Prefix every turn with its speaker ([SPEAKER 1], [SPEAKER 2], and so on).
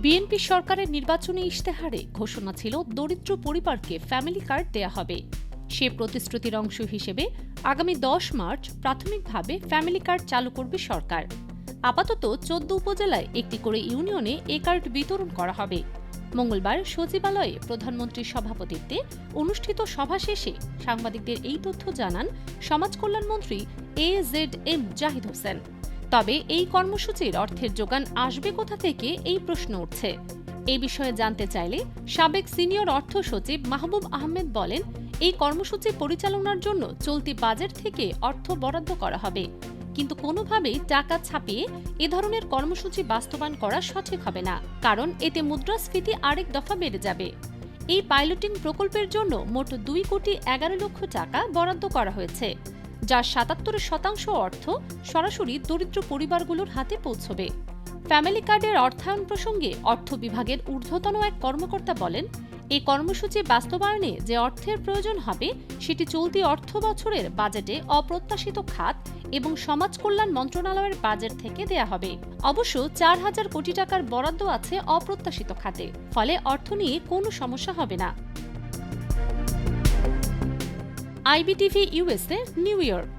[SPEAKER 1] BNP সরকারের নির্বাচনী ইশতেহারে ঘোষণা ছিল দরিদ্র পরিবারকে ফ্যামিলি কার্ড দেয়া হবে। সে প্রতিশ্রুতির অংশ হিসেবে আগামী 10 মার্চ প্রাথমিকভাবে ফ্যামিলি কার্ড চালু করবে সরকার। আপাতত 14 উপজেলায় একটি করে ইউনিয়নে এ কার্ড বিতরণ করা হবে। মঙ্গলবার সচিবালয়ে প্রধানমন্ত্রীর সভাপতিত্বে অনুষ্ঠিত সভা শেষে সাংবাদিকদের এই তথ্য জানান সমাজ কল্যাণমন্ত্রী AZM জাহিদ হোসেন। তবে এই কর্মসূচির অর্থের যোগান আসবে কোথা থেকে এই প্রশ্ন উঠছে। এই বিষয়ে জানতে চাইলে সাবেক সিনিয়র অর্থ সচিব মাহবুব আহমেদ বলেন, এই কর্মসূচি পরিচালনার জন্য চলতি বাজেট থেকে অর্থ বরাদ্দ করা হবে, কিন্তু কোনোভাবেই টাকা ছাপিয়ে এ ধরনের কর্মসূচি বাস্তবায়ন করা সঠিক হবে না, কারণ এতে মুদ্রাস্ফীতি আরেক দফা বেড়ে যাবে। এই পাইলটিং প্রকল্পের জন্য মোট 2,11 লক্ষ টাকা বরাদ্দ করা হয়েছে, যার 77% অর্থ সরাসরি দরিদ্র পরিবারগুলোর হাতে পৌঁছবে। ফ্যামিলি কার্ডের অর্থায়ন প্রসঙ্গে অর্থ বিভাগের ঊর্ধ্বতন এক কর্মকর্তা বলেন, এই কর্মসূচি বাস্তবায়নে যে অর্থের প্রয়োজন হবে সেটি চলতি অর্থ বছরের বাজেটে অপ্রত্যাশিত খাত এবং সমাজ কল্যাণ মন্ত্রণালয়ের বাজেট থেকে দেয়া হবে। অবশ্য 4,000 কোটি টাকার বরাদ্দ আছে অপ্রত্যাশিত খাতে, ফলে অর্থ নিয়ে কোনো সমস্যা হবে না। IBTV USA, new York.